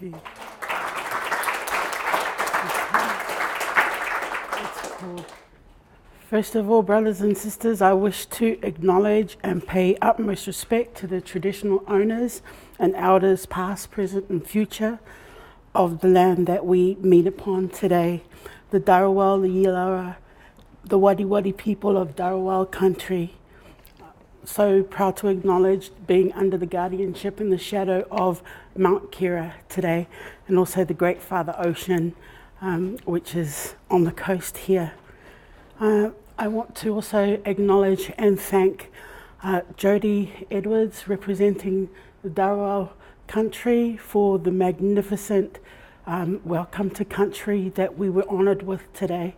you. That's cool. First of all, brothers and sisters, I wish to acknowledge and pay utmost respect to the traditional owners and elders past, present and future of the land that we meet upon today. The Darawal, the Yilara, the Wadi people of Darawal country. So proud to acknowledge being under the guardianship and the shadow of Mount Kira today, and also the Great Father Ocean, which is on the coast here. I want to also acknowledge and thank Jody Edwards, representing the Darawal country, for the magnificent welcome to country that we were honoured with today.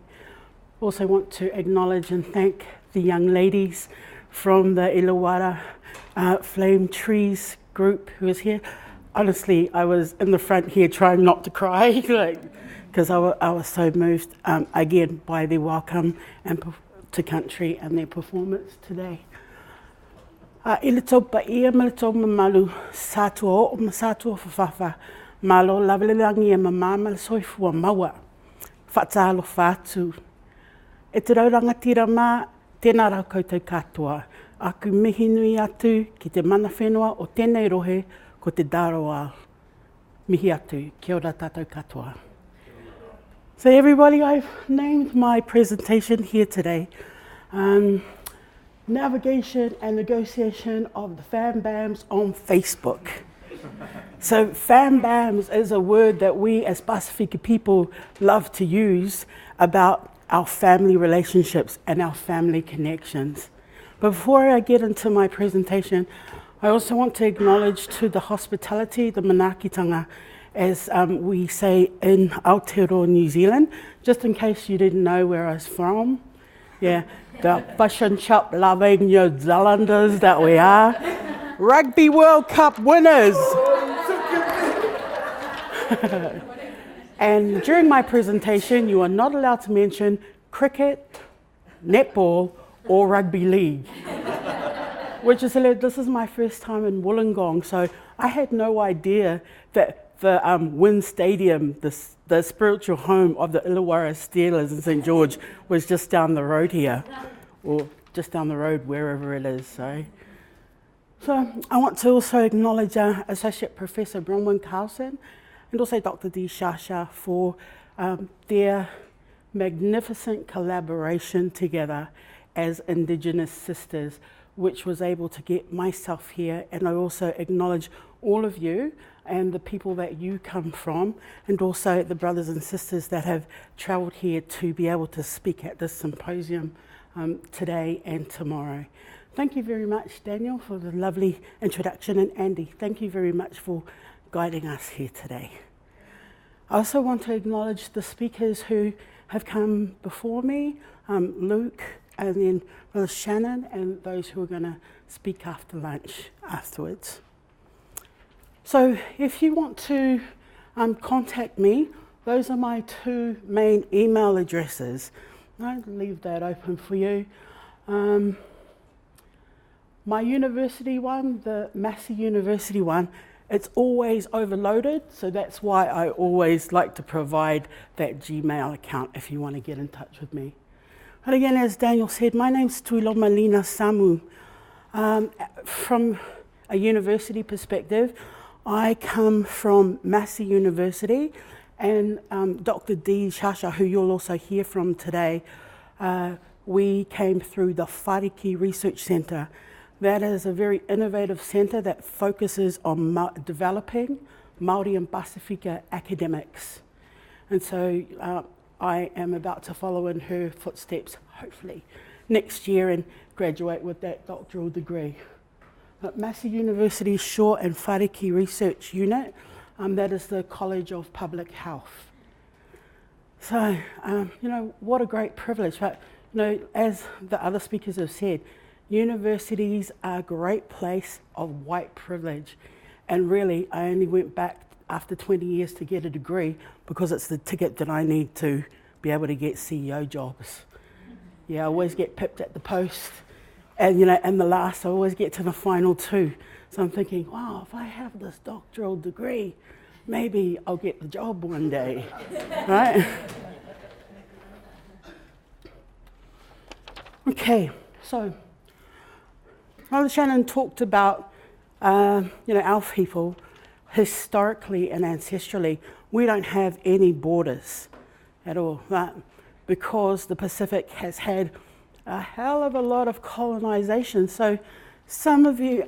Also want to acknowledge and thank the young ladies from the Illawarra Flame Trees group who is here. Honestly, I was in the front here trying not to cry, because I was so moved again by their welcome and to country and their performance today. Ilitopa ia malitopa malu satua o masatua fafafa malo lavelelangi e mamama le soifua maua whatalo fatu. E te rauranga tira mā, tēnā rau koutou katoa. Aku mihi nui atu ki te mana whenua o tēnei rohe ko te Darawal. Mihi atu, kia ora tātou katoa. So everybody, I've named my presentation here today, Navigation and Negotiation of the FamBamz on Facebook. So FamBamz is a word that we as Pacifica people love to use about our family relationships and our family connections. But before I get into my presentation, I also want to acknowledge to the hospitality, the manaakitanga, as we say in Aotearoa, New Zealand, just in case you didn't know where I was from. Yeah, the fish and chip loving New Zealanders that we are. Rugby World Cup winners. And during my presentation, you are not allowed to mention cricket, netball, or rugby league. Which is hilarious. This is my first time in Wollongong, so I had no idea that the WIN Stadium, the spiritual home of the Illawarra Steelers in St. George, was just down the road here, or just down the road, wherever it is. So I want to also acknowledge Associate Professor Bronwyn Carlson and also Dr. D. Shasha for their magnificent collaboration together as Indigenous sisters, which was able to get myself here. And I also acknowledge all of you and the people that you come from, and also the brothers and sisters that have travelled here to be able to speak at this symposium today and tomorrow. Thank you very much, Daniel, for the lovely introduction, and Andy, thank you very much for guiding us here today. I also want to acknowledge the speakers who have come before me, Luke, and then Brother Shannon, and those who are going to speak after lunch afterwards. So if you want to contact me, those are my two main email addresses. I'll leave that open for you. My university one, the Massey University one, it's always overloaded, so that's why I always like to provide that Gmail account if you want to get in touch with me. But again, as Daniel said, my name's Tuiloma Lina Samu. From a university perspective, I come from Massey University, and Dr. D. Shasha, who you'll also hear from today, we came through the Whariki Research Centre. That is a very innovative centre that focuses on developing Māori and Pacifica academics. And so I am about to follow in her footsteps, hopefully, next year and graduate with that doctoral degree. But Massey University Shore and Whariki Research Unit, that is the College of Public Health. So, what a great privilege. But, as the other speakers have said, universities are a great place of white privilege. And really, I only went back after 20 years to get a degree because it's the ticket that I need to be able to get CEO jobs. Yeah, I always get pipped at the post. And, and the last, I always get to the final two. So I'm thinking, wow, if I have this doctoral degree, maybe I'll get the job one day, right? Okay, so Brother Shannon talked about, our people, historically and ancestrally, we don't have any borders at all, right? Because the Pacific has had a hell of a lot of colonization. So some of you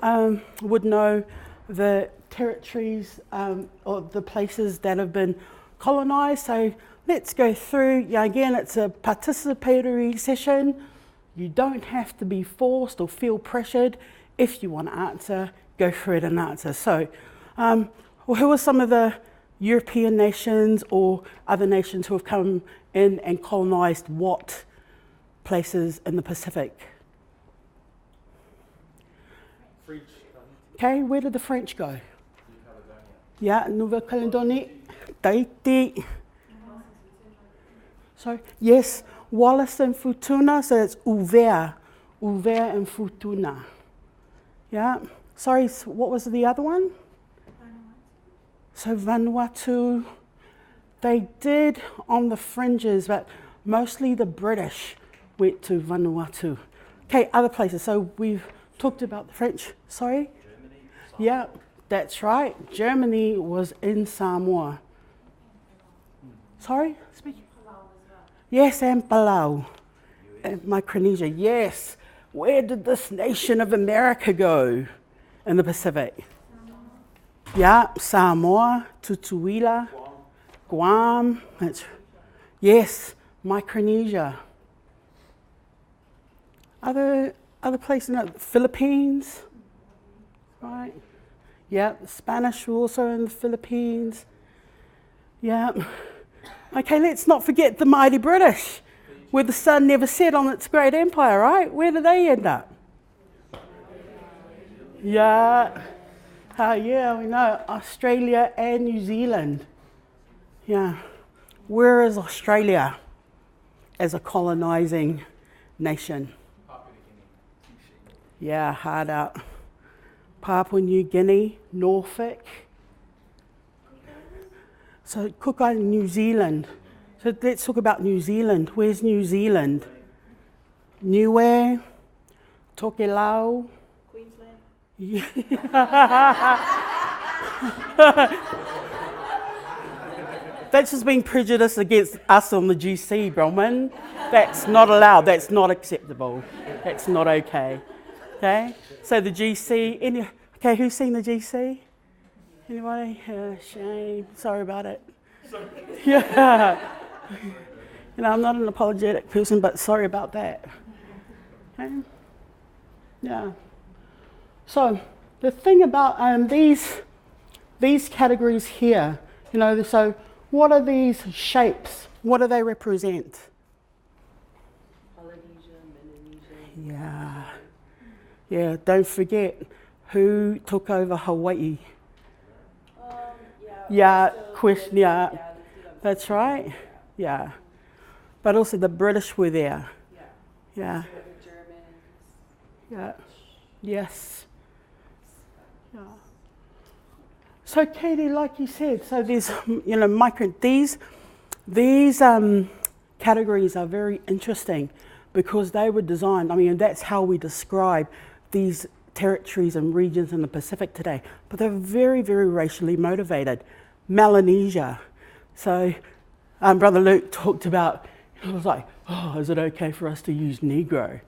would know the territories or the places that have been colonized. So let's go through. Yeah, again, it's a participatory session. You don't have to be forced or feel pressured. If you want to answer, go through it and answer. So who are some of the European nations or other nations who have come in and colonized what places in the Pacific? French. Okay, where did the French go? Yeah, Nouvelle Caledonie, Tahiti. So, yes, Wallis and Futuna, so it's Ouvert and Futuna. Yeah, sorry, what was the other one? So Vanuatu, they did on the fringes, but mostly the British went to Vanuatu. Okay, other places. So we've talked about the French. Sorry? Germany. Yeah, that's right. Germany was in Samoa. Sorry? Speaking. Yes, and Palau. And Micronesia. Yes. Where did this nation of America go in the Pacific? Yeah, Samoa, Tutuila, Guam. Yes, Micronesia. Other places, Philippines, right? Yeah, the Spanish were also in the Philippines. Yeah. Okay, let's not forget the mighty British, where the sun never set on its great empire, right? Where did they end up? Yeah. Yeah, we know Australia and New Zealand. Yeah. Where is Australia as a colonizing nation? Yeah, hard out. Papua New Guinea, Norfolk. So Cook Island, New Zealand. So let's talk about New Zealand. Where's New Zealand? Niue, Tokelau. That's just being prejudiced against us on the GC, Bronwyn. That's not allowed. That's not acceptable. That's not okay. Okay? So the GC, okay, who's seen the GC? Anybody? Shame. Sorry about it. Yeah. I'm not an apologetic person, but sorry about that. Okay? Yeah. So the thing about these categories here, so what are these shapes? What do they represent? Polynesia, Melanesia. Yeah, don't forget who took over Hawaii. That's right. Yeah. But also the British were there. Yeah. The Germans. Yeah. Yes. Yeah. So Katie, like you said, so there's, these categories are very interesting because they were designed, that's how we describe these territories and regions in the Pacific today, but they're very, very racially motivated. Melanesia. So Brother Luke talked about, it was like, is it okay for us to use Negro?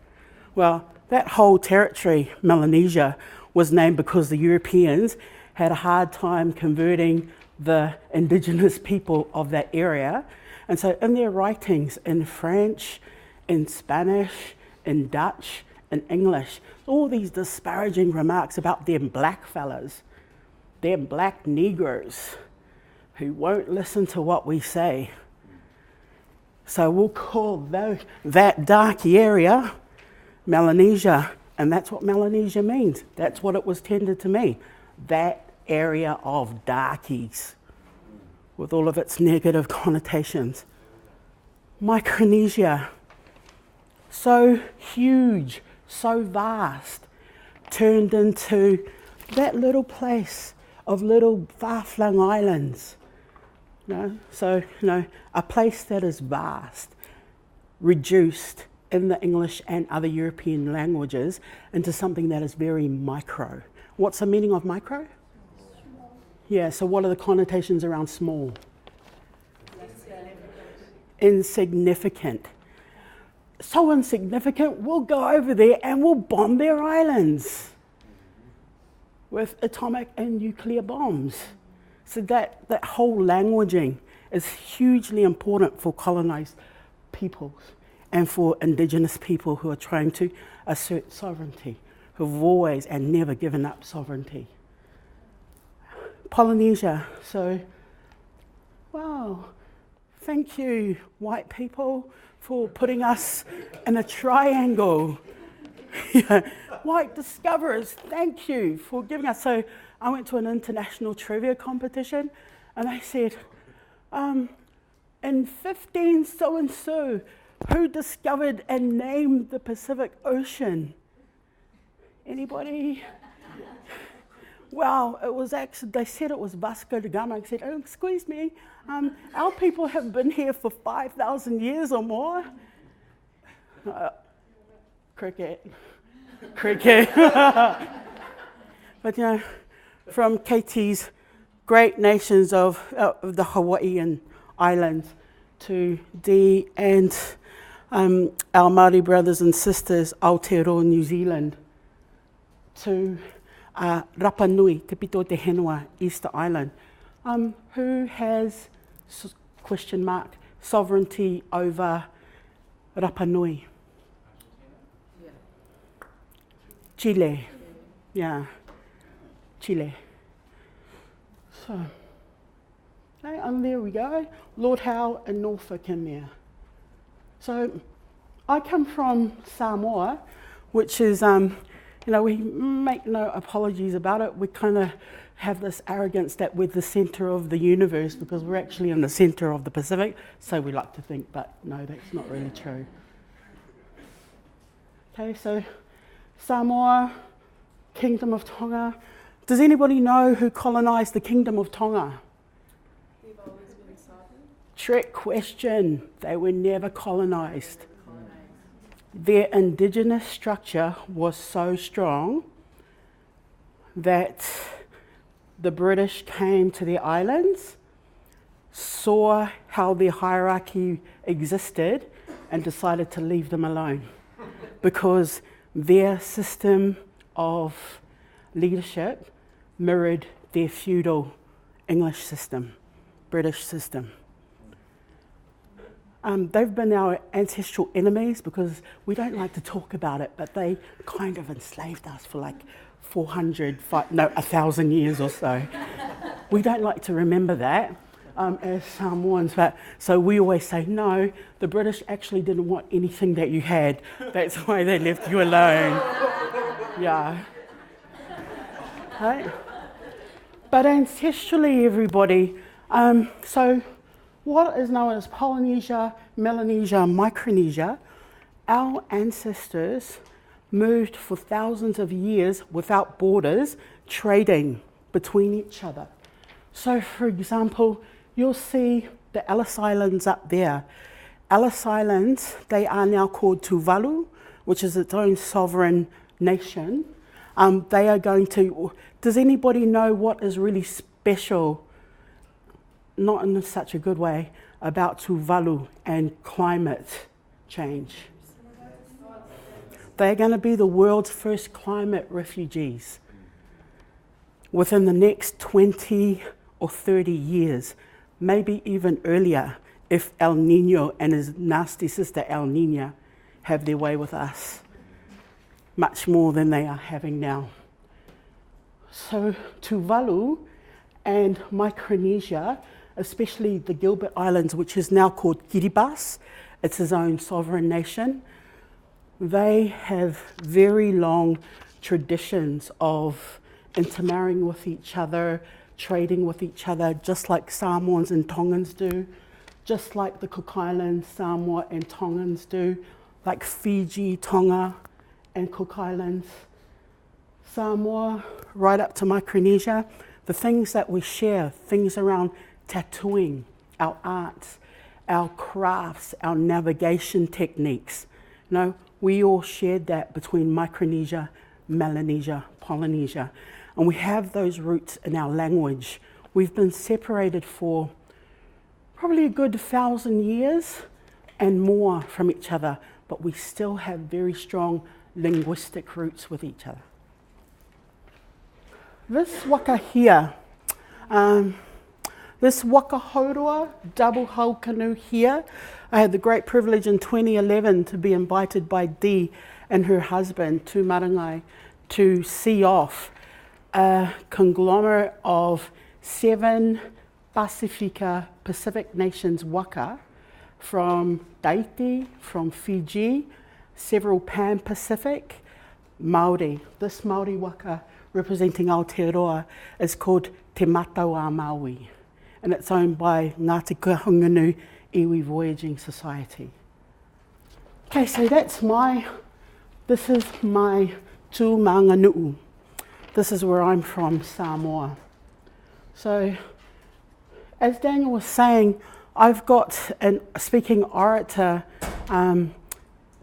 Well, that whole territory, Melanesia, was named because the Europeans had a hard time converting the indigenous people of that area. And so in their writings in French, in Spanish, in Dutch, in English, all these disparaging remarks about them black fellas, them black Negroes who won't listen to what we say. So we'll call that dark area Melanesia, and that's what Melanesia means. That's what it was tended to me. That area of darkies, with all of its negative connotations. Micronesia, so huge, so vast, turned into that little place of little far-flung islands. So, a place that is vast, reduced in the English and other European languages into something that is very micro. What's the meaning of micro? Small. Yeah, so what are the connotations around small? Insignificant. So insignificant, we'll go over there and we'll bomb their islands with atomic and nuclear bombs. So that whole languaging is hugely important for colonized peoples and for indigenous people who are trying to assert sovereignty, who've always and never given up sovereignty. Polynesia, so, wow, thank you, white people, for putting us in a triangle. White discoverers, thank you for giving us. So I went to an international trivia competition and they said, in 15 so-and-so, who discovered and named the Pacific Ocean? Anybody? Well, it was actually, they said it was Vasco da Gama. I said, oh, excuse me, our people have been here for 5,000 years or more. Cricket. But from KT's great nations of the Hawaiian Islands to Dee and our Māori brothers and sisters, Aotearoa, New Zealand, to Rapa Nui, Te Pito Te Henua, Easter Island, who has, question mark, sovereignty over Rapa Nui? Chile, yeah, Chile. So, okay, and there we go. Lord Howe and Norfolk in there. So, I come from Samoa, which is, we make no apologies about it. We kind of have this arrogance that we're the centre of the universe because we're actually in the centre of the Pacific, so we like to think, but no, that's not really true. Okay, so Samoa, Kingdom of Tonga. Does anybody know who colonised the Kingdom of Tonga? They've always been sovereign. Trick question. They were never colonised. Their indigenous structure was so strong that the British came to the islands, saw how their hierarchy existed, and decided to leave them alone because their system of leadership mirrored their feudal English system, British system. They've been our ancestral enemies because we don't like to talk about it, but they kind of enslaved us for like 1,000 years or so. We don't like to remember that as Samoans, but so we always say, no, the British actually didn't want anything that you had. That's why they left you alone. Yeah. Right? But ancestrally, everybody, so what is known as Polynesia, Melanesia, Micronesia, our ancestors moved for thousands of years without borders, trading between each other. So, for example, you'll see the Ellis Islands up there. Ellis Islands, they are now called Tuvalu, which is its own sovereign nation. They are going to, does anybody know what is really special, not in such a good way, about Tuvalu and climate change? They're going to be the world's first climate refugees. Within the next 20 or 30 years, maybe even earlier, if El Nino and his nasty sister El Nina have their way with us, much more than they are having now. So Tuvalu and Micronesia, especially the Gilbert Islands, which is now called Kiribati, it's his own sovereign nation, they have very long traditions of intermarrying with each other, trading with each other, just like Samoans and Tongans do, just like the Cook Islands, Samoa and Tongans do, like Fiji, Tonga and Cook Islands, Samoa, right up to Micronesia. the things that we share, things around tattooing, our arts, our crafts, our navigation techniques. You know, we all shared that between Micronesia, Melanesia, Polynesia, and we have those roots in our language. We've been separated for probably a good 1,000 years and more from each other, but we still have very strong linguistic roots with each other. This waka here, this waka haurua, double hull canoe here, I had the great privilege in 2011 to be invited by Dee and her husband, Tu Marangai, to see off a conglomerate of 7 Pacifica, Pacific nations waka from Tahiti, from Fiji, several Pan-Pacific, Māori. This Māori waka representing Aotearoa is called Te Matau a Maui, and it's owned by Ngāti Kahungunu Iwi Voyaging Society. Okay, so this is my tū Manganu'u. This is where I'm from, Samoa. So, as Daniel was saying, I've got a speaking orator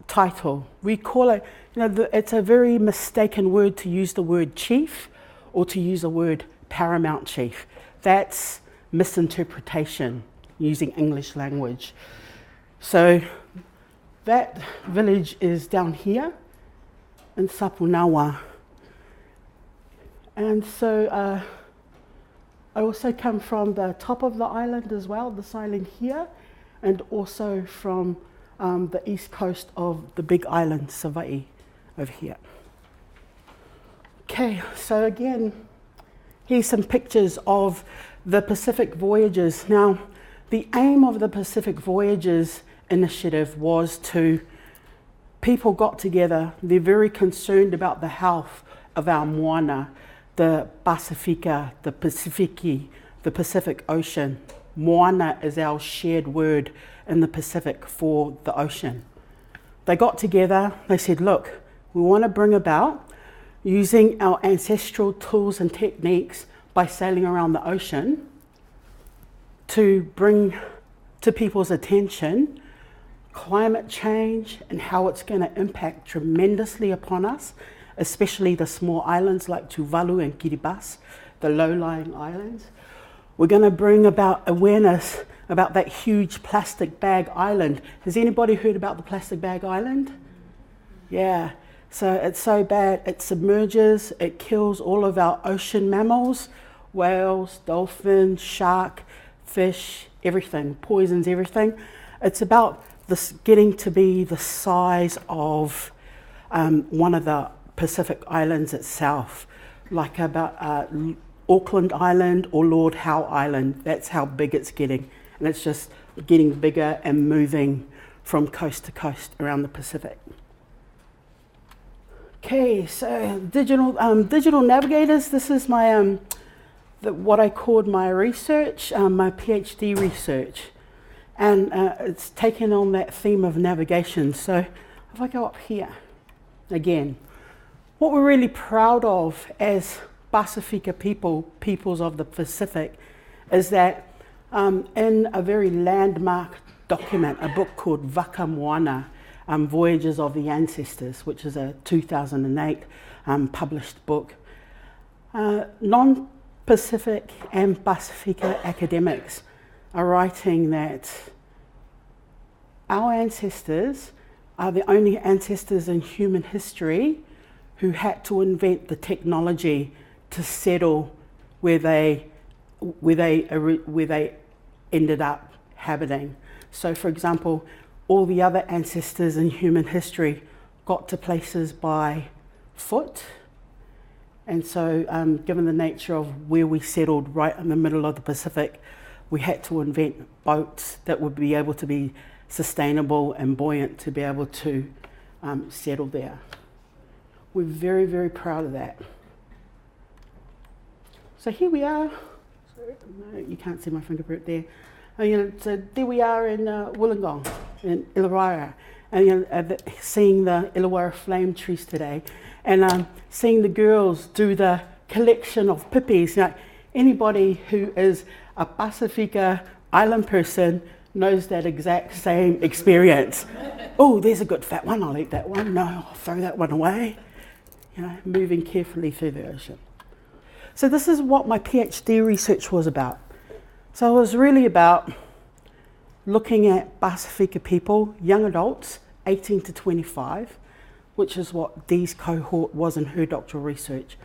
title. We call it, it's a very mistaken word to use the word chief or to use the word paramount chief. That's misinterpretation using English language. So that village is down here in Sapunawa. And so I also come from the top of the island as well, this island here, and also from the east coast of the big island, Savaii, over here. Okay, so again, here's some pictures of the Pacific Voyages. Now, the aim of the Pacific Voyages initiative was people got together, they're very concerned about the health of our moana, the Pacifica, the Pacifici, the Pacific Ocean. Moana is our shared word in the Pacific for the ocean. They got together, they said, look, we want to bring about using our ancestral tools and techniques by sailing around the ocean to bring to people's attention climate change and how it's going to impact tremendously upon us, especially the small islands like Tuvalu and Kiribati, the low-lying islands. We're going to bring about awareness about that huge plastic bag island. Has anybody heard about the plastic bag island? Yeah, so it's so bad, it submerges, it kills all of our ocean mammals, whales, dolphins, shark, fish, everything, poisons everything. It's about this getting to be the size of one of the Pacific islands itself, like about Auckland Island or Lord Howe Island. That's how big it's getting, and it's just getting bigger and moving from coast to coast around the Pacific. Okay, so digital navigators. This is my what I called my research, my PhD research, and it's taken on that theme of navigation. So if I go up here again, what we're really proud of as Pacifica peoples of the Pacific, is that in a very landmark document, a book called Vaka Moana, Voyages of the Ancestors, which is a 2008 published book, non-Pacific and Pacifica academics are writing that our ancestors are the only ancestors in human history who had to invent the technology to settle where they ended up habiting. So, for example, all the other ancestors in human history got to places by foot. And so, given the nature of where we settled right in the middle of the Pacific, we had to invent boats that would be able to be sustainable and buoyant to be able to settle there. We're very, very proud of that. So here we are. Sorry, no, you can't see my fingerprint there. So there we are in Wollongong, in Illawarra, and seeing the Illawarra flame trees today, and seeing the girls do the collection of pipis. Anybody who is a Pacifica island person knows that exact same experience. Oh, there's a good fat one, I'll eat that one. No, I'll throw that one away. You know, moving carefully through the ocean. So this is what my PhD research was about. So it was really about looking at Pacifica people, young adults, 18 to 25, which is what Dee's cohort was in her doctoral research.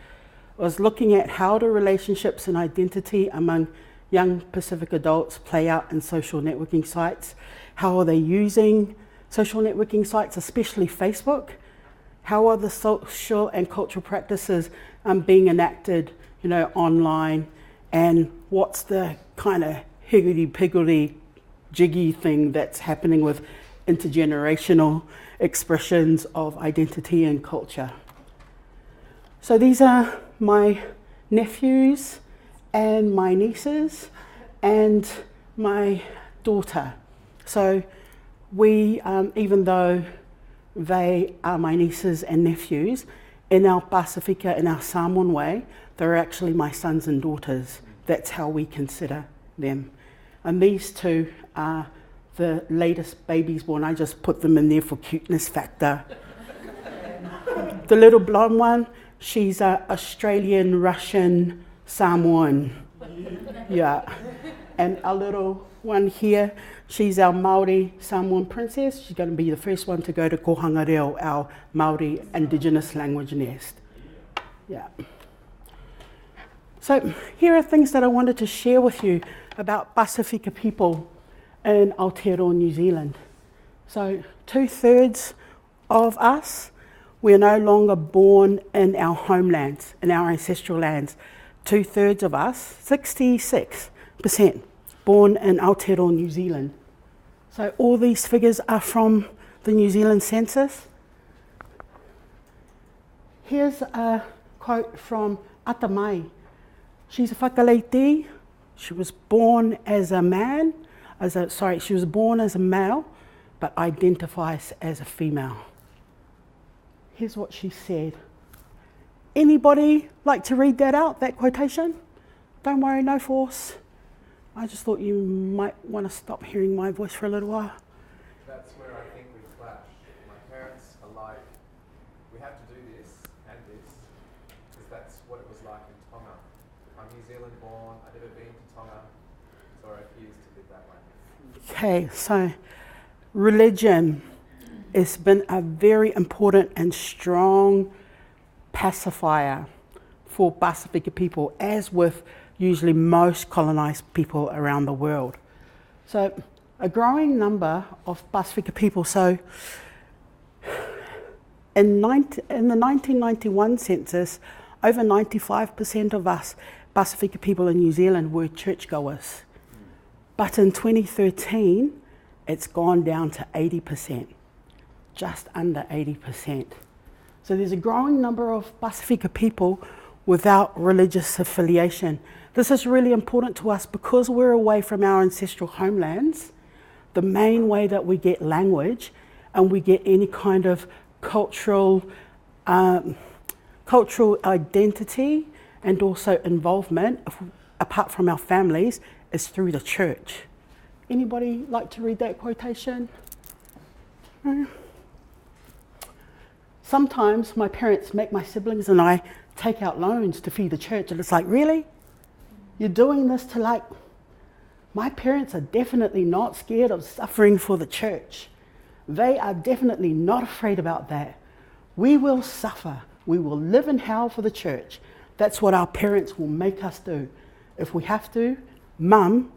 I was looking at how do relationships and identity among young Pacific adults play out in social networking sites. How are they using social networking sites, especially Facebook? How are the social and cultural practices being enacted, you know, online? And what's the kind of higgledy-piggledy jiggy thing that's happening with intergenerational expressions of identity and culture? So these are my nephews and my nieces and my daughter. So we, even though they are my nieces and nephews, in our Pacifica, in our Samoan way, they're actually my sons and daughters. That's how we consider them. And these two are the latest babies born. I just put them in there for cuteness factor. The little blonde one, she's an Australian, Russian, Samoan. Yeah. And our little one here, she's our Māori Samoan princess. She's going to be the first one to go to Kohanga Reo, our Māori Indigenous language nest. Yeah. So here are things that I wanted to share with you about Pacifica people in Aotearoa, New Zealand. So 2/3 of us, we're no longer born in our homelands, in our ancestral lands. 2/3 of us, 66%, born in Aotearoa, New Zealand. So all these figures are from the New Zealand census. Here's a quote from Atamai. She's a whakaleiti. She was born as a man, she was born as a male, but identifies as a female. Here's what she said. Anybody like to read that out, that quotation? Don't worry, no force. I just thought you might want to stop hearing my voice for a little while. That's where I think we clash. My parents are like, we have to do this and this, because that's what it was like in Tonga. I'm New Zealand born, I've never been to Tonga, so I refuse to live that way. Okay, so religion has been a very important and strong pacifier for Pacifica people, as with usually most colonized people around the world. So a growing number of Pacifica people, so in the 1991 census, over 95% of us Pacifica people in New Zealand were churchgoers. But in 2013, it's gone down to 80%, just under 80%. So there's a growing number of Pacifica people without religious affiliation. This is really important to us because we're away from our ancestral homelands. The main way that we get language and we get any kind of cultural identity and also involvement, apart from our families, is through the church. Anybody like to read that quotation? Sometimes my parents make my siblings and I take out loans to feed the church, and it's like, really? You're doing this to like... My parents are definitely not scared of suffering for the church. They are definitely not afraid about that. We will suffer. We will live in hell for the church. That's what our parents will make us do. If we have to, Mum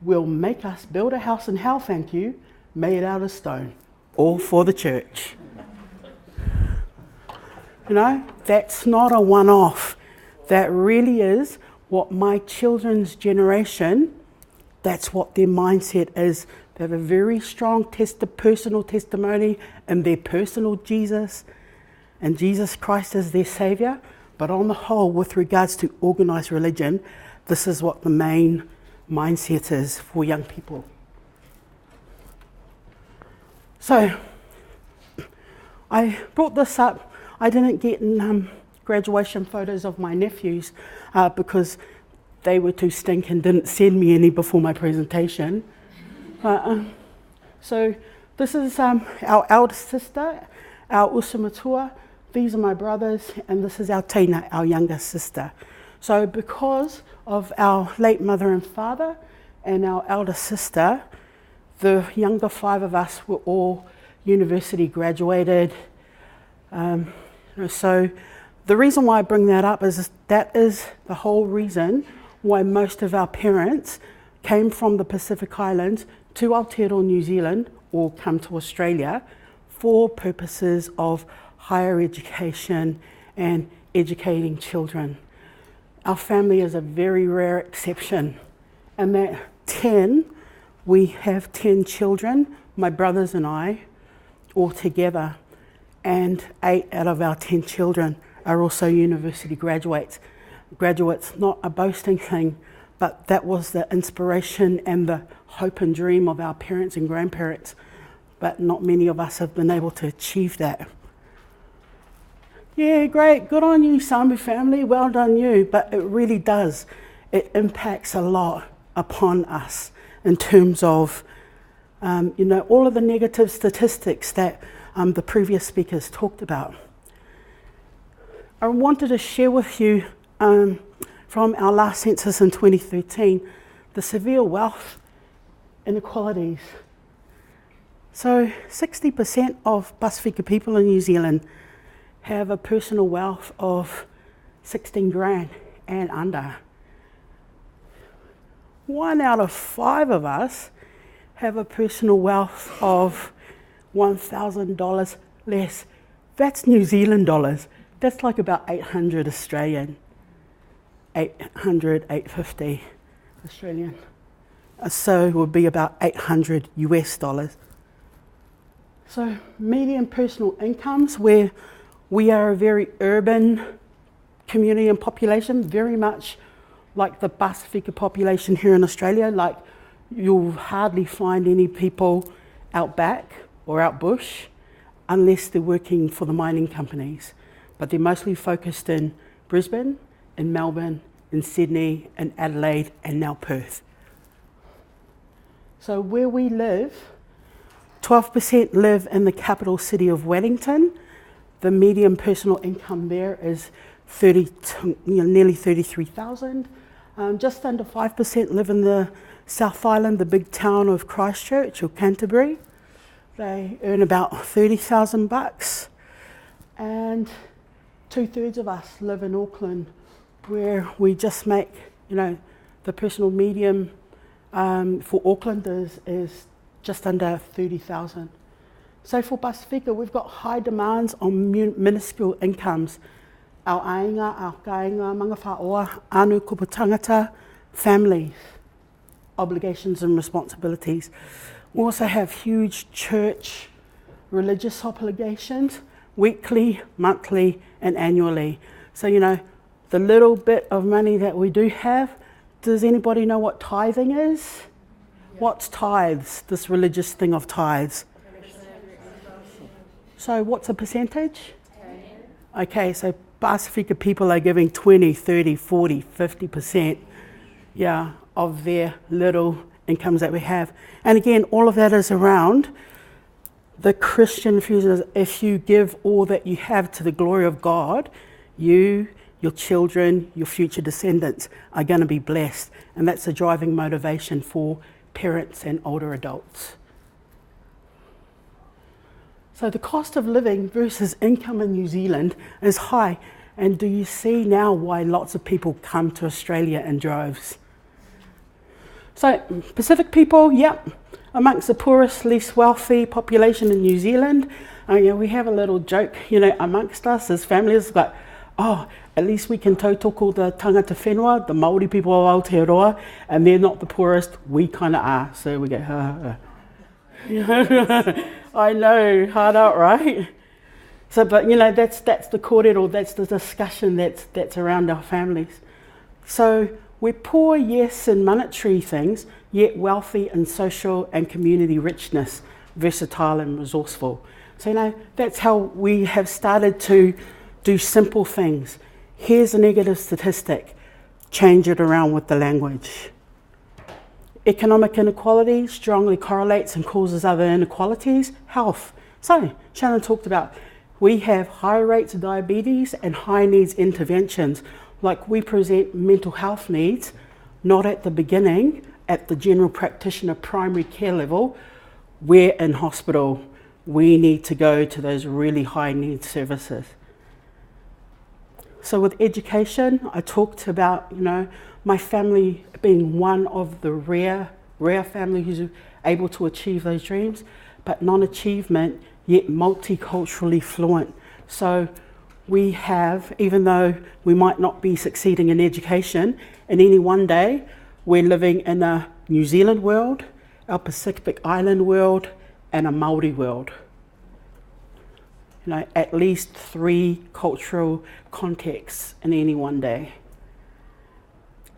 will make us build a house in hell, thank you, made out of stone, all for the church. You know, that's not a one-off. That really is what my children's generation, that's what their mindset is. They have a very strong personal testimony in their personal Jesus, and Jesus Christ is their Saviour. But on the whole, with regards to organised religion, this is what the main mindset is for young people. So, I brought this up. I didn't get graduation photos of my nephews because they were too stinking, didn't send me any before my presentation. So this is our eldest sister, our usamatua. These are my brothers, and this is our Tina, our younger sister. So because of our late mother and father and our elder sister, the younger 5 of us were all university graduated. So the reason why I bring that up is that is the whole reason why most of our parents came from the Pacific Islands to Aotearoa, New Zealand, or come to Australia for purposes of higher education and educating children. Our family is a very rare exception, and that 10, we have 10 children, my brothers and I, all together, and 8 out of our 10 children are also university graduates. Graduates, not a boasting thing, but that was the inspiration and the hope and dream of our parents and grandparents, but not many of us have been able to achieve that. Yeah, great, good on you, Samu family, well done you, but it really does. It impacts a lot upon us in terms of, all of the negative statistics that the previous speakers talked about. I wanted to share with you from our last census in 2013, the severe wealth inequalities. So 60% of Pacifica people in New Zealand have a personal wealth of 16 grand and under. 1 out of 5 of us have a personal wealth of $1,000 less. That's New Zealand dollars. That's like about 800 Australian, 850 Australian. So it would be about 800 US dollars. So median personal incomes, where we are a very urban community and population, very much like the Pacifica population here in Australia. Like, you'll hardly find any people out back or out bush unless they're working for the mining companies. But they're mostly focused in Brisbane, in Melbourne, in Sydney, in Adelaide, and now Perth. So where we live, 12% live in the capital city of Wellington. The median personal income there is nearly 33,000. Just under 5% live in the South Island, the big town of Christchurch or Canterbury. They earn about 30,000 bucks. And 2/3 of us live in Auckland, where we just make, the personal medium for Auckland is just under 30,000. So for Pacifica, we've got high demands on minuscule incomes. Our ainga, our kainga, mga whaoa, anu kupu tangata, families, obligations and responsibilities. We also have huge church religious obligations, weekly, monthly, and annually. So, the little bit of money that we do have, does anybody know what tithing is? Yeah. What's tithes, this religious thing of tithes? So what's a percentage? 10. Okay, so Pacifica people are giving 20, 30, 40, 50%, of their little incomes that we have. And again, all of that is around the Christian views. If you give all that you have to the glory of God, you, your children, your future descendants are going to be blessed. And that's a driving motivation for parents and older adults. So the cost of living versus income in New Zealand is high. And do you see now why lots of people come to Australia in droves? So Pacific people, amongst the poorest, least wealthy population in New Zealand. We have a little joke, amongst us as families, like, at least we can tautoko the tangata whenua, the Māori people of Aotearoa, and they're not the poorest, we kind of are. So we go, I know, hard out, right? So, but that's the kōrero, that's the discussion that's around our families. So we're poor, yes, in monetary things, yet wealthy in social and community richness, versatile and resourceful. So that's how we have started to do simple things. Here's a negative statistic. change it around with the language. Economic inequality strongly correlates and causes other inequalities. Health. So, Shannon talked about we have high rates of diabetes and high needs interventions. Like we present mental health needs, not at the beginning, at the general practitioner primary care level. We're in hospital. We need to go to those really high needs services. So with education, I talked about, my family being one of the rare family who's able to achieve those dreams, but non-achievement, yet multiculturally fluent. So we have, even though we might not be succeeding in education, in any one day, we're living in a New Zealand world, a Pacific Island world, and a Māori world. At least 3 cultural contexts in any one day.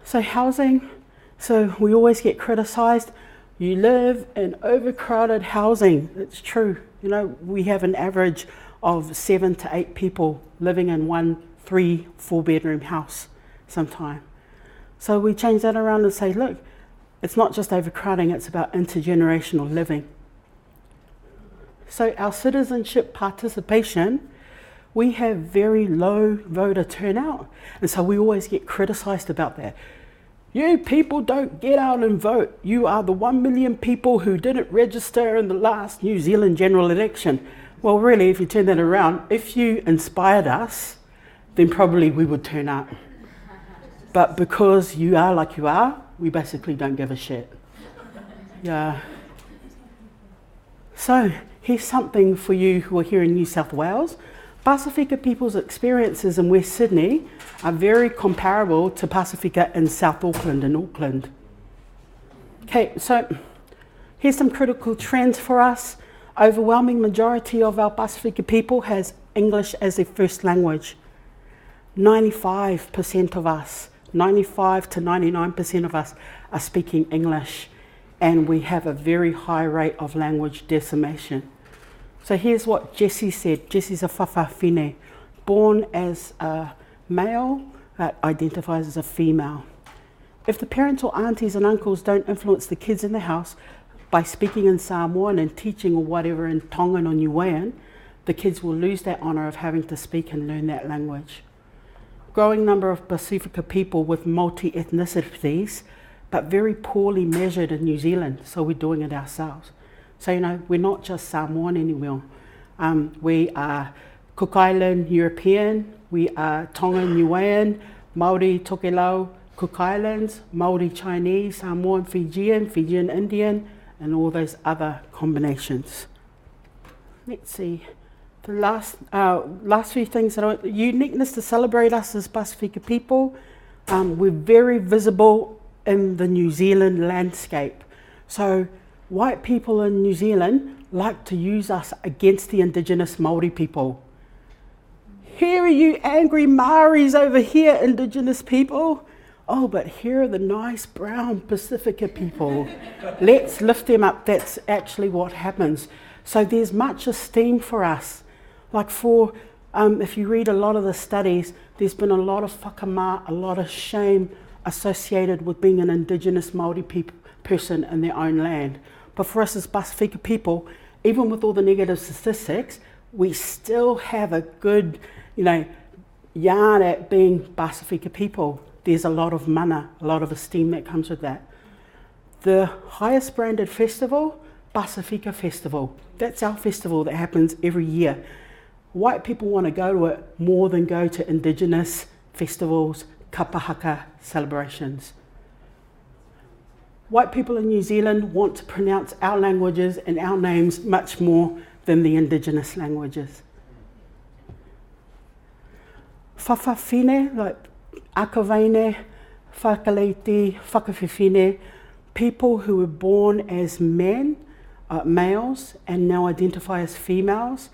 So housing, so we always get criticised. You live in overcrowded housing. It's true. We have an average of 7 to 8 people living in 1, 3, 4 bedroom house sometime. So we change that around and say, look, it's not just overcrowding, it's about intergenerational living. So our citizenship participation, we have very low voter turnout, and so we always get criticised about that. You people don't get out and vote. You are the 1 million people who didn't register in the last New Zealand general election. Well, really, if you turn that around, if you inspired us, then probably we would turn up. But because you are like you are, we basically don't give a shit. Yeah. So here's something for you who are here in New South Wales. Pacifica people's experiences in West Sydney are very comparable to Pacifica in South Auckland and Auckland. Okay, so here's some critical trends for us. Overwhelming majority of our Pacifica people has English as their first language. 95% of us, 95 to 99% of us are speaking English, and we have a very high rate of language decimation. So here's what Jessie said. Jessie's a whawhawhine, born as a male that identifies as a female. If the parents or aunties and uncles don't influence the kids in the house by speaking in Samoan and teaching or whatever in Tongan or Niuean, the kids will lose that honour of having to speak and learn that language. Growing number of Pacifica people with multi-ethnicities, but very poorly measured in New Zealand, so we're doing it ourselves. So, we're not just Samoan anymore. We are Cook Island European, we are Tongan Niuean, Māori Tokelau, Cook Islands, Māori Chinese, Samoan Fijian, Fijian Indian, and all those other combinations. Let's see. The last few things that uniqueness to celebrate us as Pacifica people. We're very visible in the New Zealand landscape. So white people in New Zealand like to use us against the Indigenous Māori people. Here are you angry Maoris over here, Indigenous people. Oh, but here are the nice brown Pacifica people. Let's lift them up. That's actually what happens. So there's much esteem for us. Like if you read a lot of the studies, there's been a lot of whakamā, a lot of shame associated with being an Indigenous Māori person in their own land. But for us as Pacifica people, even with all the negative statistics, we still have a good, yarn at being Pacifica people. There's a lot of mana, a lot of esteem that comes with that. The highest branded festival, Pacifica Festival. That's our festival that happens every year. White people want to go to it more than go to Indigenous festivals, kapahaka celebrations. White people in New Zealand want to pronounce our languages and our names much more than the Indigenous languages. Whawhawhine, like akawaine, whakaleiti, whakawhiwhine, people who were born as males and now identify as females.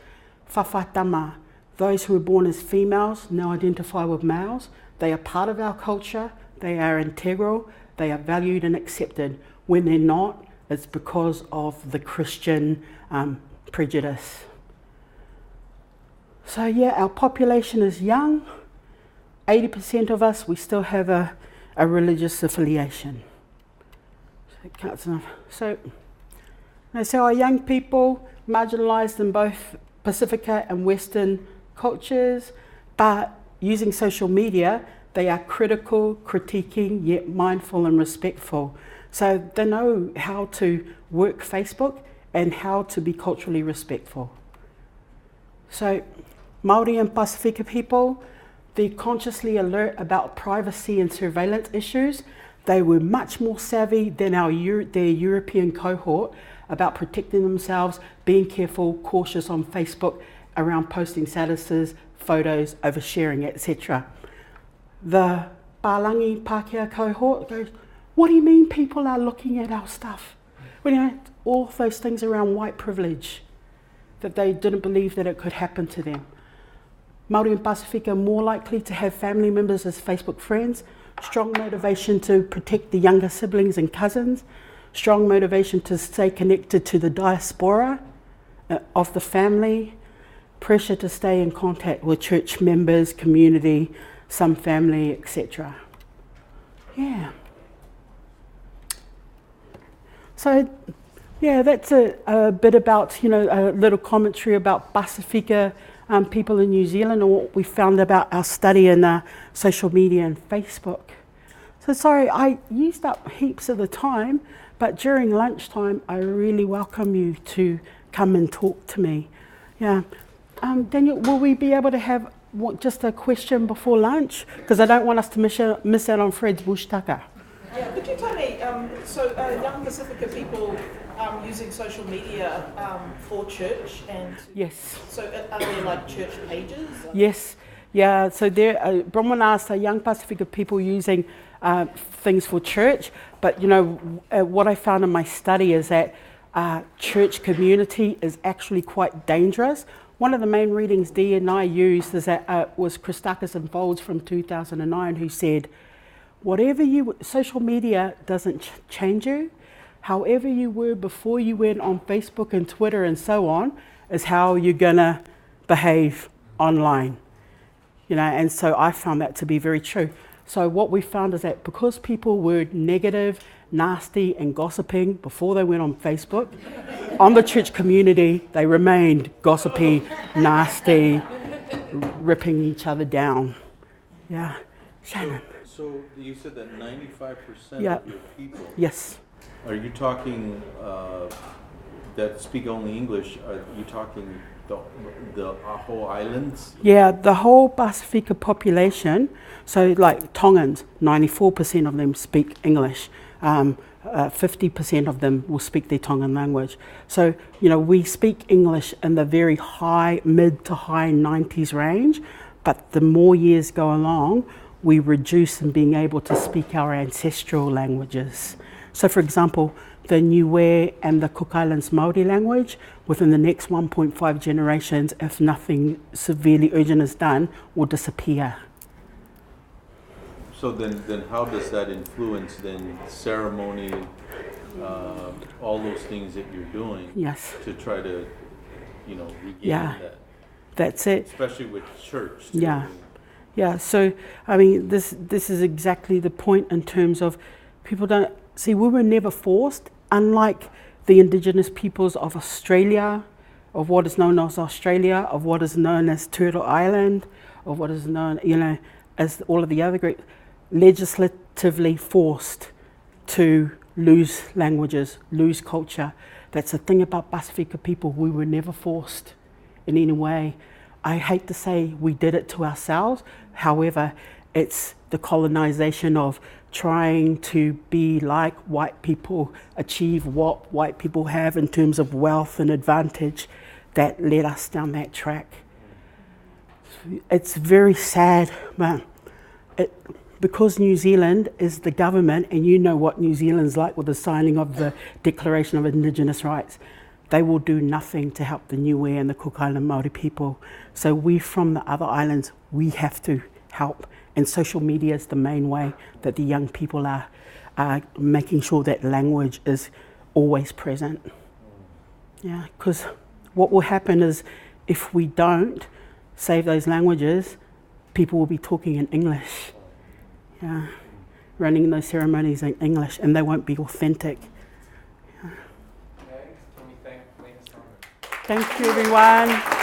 Whawhatama, those who were born as females now identify with males. They are part of our culture, they are integral, they are valued and accepted. When they're not, it's because of the Christian prejudice. So yeah, our population is young. 80% of us, we still have a a religious affiliation. So it counts enough. So our young people marginalised in both Pacifica and Western cultures, but using social media, they are critical, critiquing, yet mindful and respectful. So they know how to work Facebook and how to be culturally respectful. So Māori and Pacifica people, they're consciously alert about privacy and surveillance issues. They were much more savvy than their European cohort about protecting themselves, being careful, cautious on Facebook around posting statuses, photos, oversharing, etc. The Palangi Pākehā cohort goes, what do you mean people are looking at our stuff? Well, you know, all of those things around white privilege, that they didn't believe that it could happen to them. Māori and Pacifica are more likely to have family members as Facebook friends, strong motivation to protect the younger siblings and cousins, strong motivation to stay connected to the diaspora of the family, pressure to stay in contact with church members, community, some family, etc. Yeah. So, yeah, that's a bit about, a little commentary about Pacifica people in New Zealand and what we found about our study in social media and Facebook. So sorry, I used up heaps of the time, but during lunchtime, I really welcome you to come and talk to me. Yeah. Daniel, will we be able to have just a question before lunch? Because I don't want us to miss out on Fred's bush tucker. Yeah, could you tell me, young Pacifica people using social media for church and... Yes. So are there like church pages? Yes. Yeah, so there, Bronwyn asked young Pacifica people using things for church, but what I found in my study is that church community is actually quite dangerous. One of the main readings Dee and I used is that was Christakis and Folds from 2009, who said, social media doesn't change you. However you were before you went on Facebook and Twitter and so on is how you're gonna behave online. And so I found that to be very true. So what we found is that because people were negative, nasty and gossiping before they went on Facebook, on the church community, they remained gossipy, nasty, ripping each other down. Yeah. Shannon. So you said that 95% of Yeah. your people. Yes. Are you talking that speak only English? Are you talking the whole islands? Yeah, the whole Pacifica population. So like Tongans, 94% of them speak English. 50% of them will speak their Tongan language. So, we speak English in the very mid to high 90s range, but the more years go along, we reduce in being able to speak our ancestral languages. So for example, the Niue and the Cook Islands Māori language, within the next 1.5 generations, if nothing severely urgent is done, will disappear. So then how does that influence then ceremony, all those things that you're doing? Yes. To try to, regain that? That's it. Especially with church. Yeah. Yeah, so, this is exactly the point in terms of people don't... See, we were never forced, unlike the Indigenous peoples of Australia, of what is known as Australia, of what is known as Turtle Island, of what is known, as all of the other groups, legislatively forced to lose languages, lose culture. That's the thing about Pacifica people, we were never forced in any way. I hate to say we did it to ourselves, however, it's the colonization of trying to be like white people, achieve what white people have in terms of wealth and advantage that led us down that track. It's very sad, but because New Zealand is the government, and you know what New Zealand's like with the signing of the Declaration of Indigenous Rights, they will do nothing to help the Niue and the Cook Island Māori people. So we from the other islands, we have to help. And social media is the main way that the young people are making sure that language is always present. Yeah, because what will happen is if we don't save those languages, people will be talking in English. Yeah, running those ceremonies in English, and they won't be authentic. Okay, can we thank Lina, Samu? Thank you, everyone.